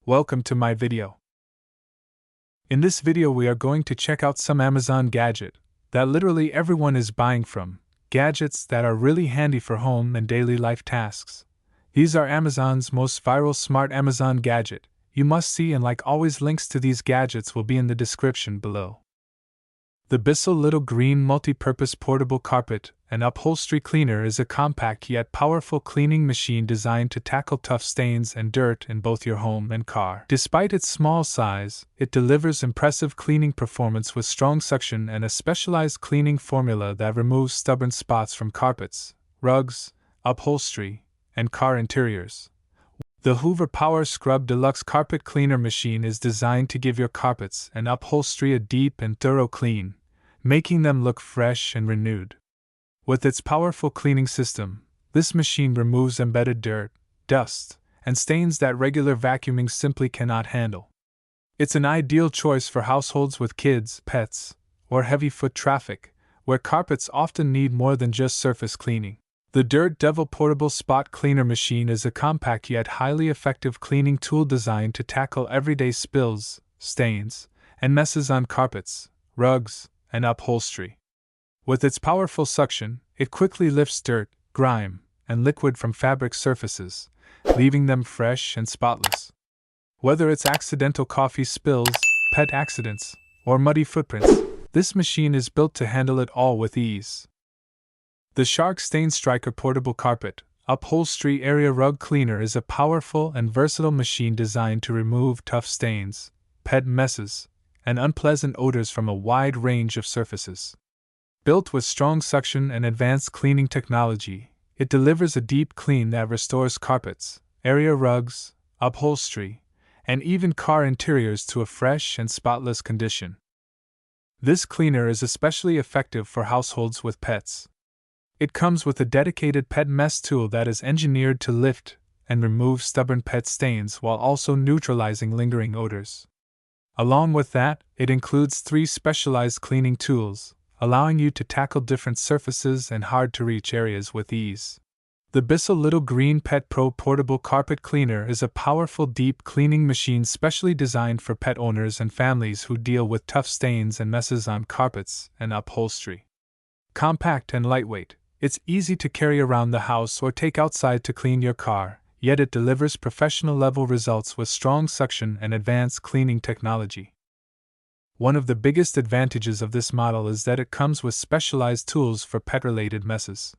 Welcome to my video. In this video we are going to check out some Amazon gadget that literally everyone is buying from, gadgets that are really handy for home and daily life tasks. These are Amazon's most viral smart Amazon gadget you must see, and like always links to these gadgets will be in the description below. The Bissell Little Green Multi-Purpose Portable Carpet and Upholstery Cleaner is a compact yet powerful cleaning machine designed to tackle tough stains and dirt in both your home and car. Despite its small size, it delivers impressive cleaning performance with strong suction and a specialized cleaning formula that removes stubborn spots from carpets, rugs, upholstery, and car interiors. The Hoover PowerScrub Deluxe Carpet Cleaner Machine is designed to give your carpets and upholstery a deep and thorough clean, making them look fresh and renewed. With its powerful cleaning system, this machine removes embedded dirt, dust, and stains that regular vacuuming simply cannot handle. It's an ideal choice for households with kids, pets, or heavy foot traffic, where carpets often need more than just surface cleaning. The Dirt Devil Portable Spot Cleaner Machine is a compact yet highly effective cleaning tool designed to tackle everyday spills, stains, and messes on carpets, rugs, and upholstery. With its powerful suction, it quickly lifts dirt, grime, and liquid from fabric surfaces, leaving them fresh and spotless. Whether it's accidental coffee spills, pet accidents, or muddy footprints, this machine is built to handle it all with ease. The StainStriker Portable Carpet Upholstery Area Rug Cleaner is a powerful and versatile machine designed to remove tough stains, pet messes, and unpleasant odors from a wide range of surfaces. Built with strong suction and advanced cleaning technology, it delivers a deep clean that restores carpets, area rugs, upholstery, and even car interiors to a fresh and spotless condition. This cleaner is especially effective for households with pets. It comes with a dedicated pet mess tool that is engineered to lift and remove stubborn pet stains while also neutralizing lingering odors. Along with that, it includes 3 specialized cleaning tools, allowing you to tackle different surfaces and hard-to-reach areas with ease. The Bissell Little Green Pet Pro Portable Carpet Cleaner is a powerful deep cleaning machine specially designed for pet owners and families who deal with tough stains and messes on carpets and upholstery. Compact and lightweight, it's easy to carry around the house or take outside to clean your car, yet it delivers professional-level results with strong suction and advanced cleaning technology. One of the biggest advantages of this model is that it comes with specialized tools for pet-related messes.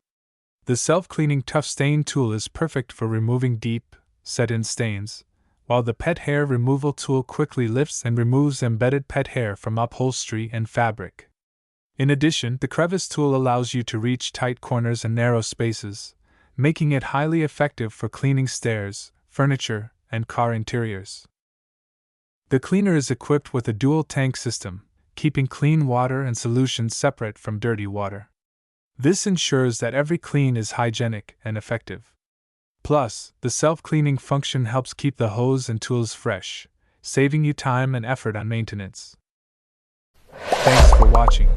The self-cleaning tough stain tool is perfect for removing deep, set-in stains, while the pet hair removal tool quickly lifts and removes embedded pet hair from upholstery and fabric. In addition, the crevice tool allows you to reach tight corners and narrow spaces, making it highly effective for cleaning stairs, furniture, and car interiors. The cleaner is equipped with a dual tank system, keeping clean water and solution separate from dirty water. This ensures that every clean is hygienic and effective. Plus, the self-cleaning function helps keep the hose and tools fresh, saving you time and effort on maintenance. Thanks for watching.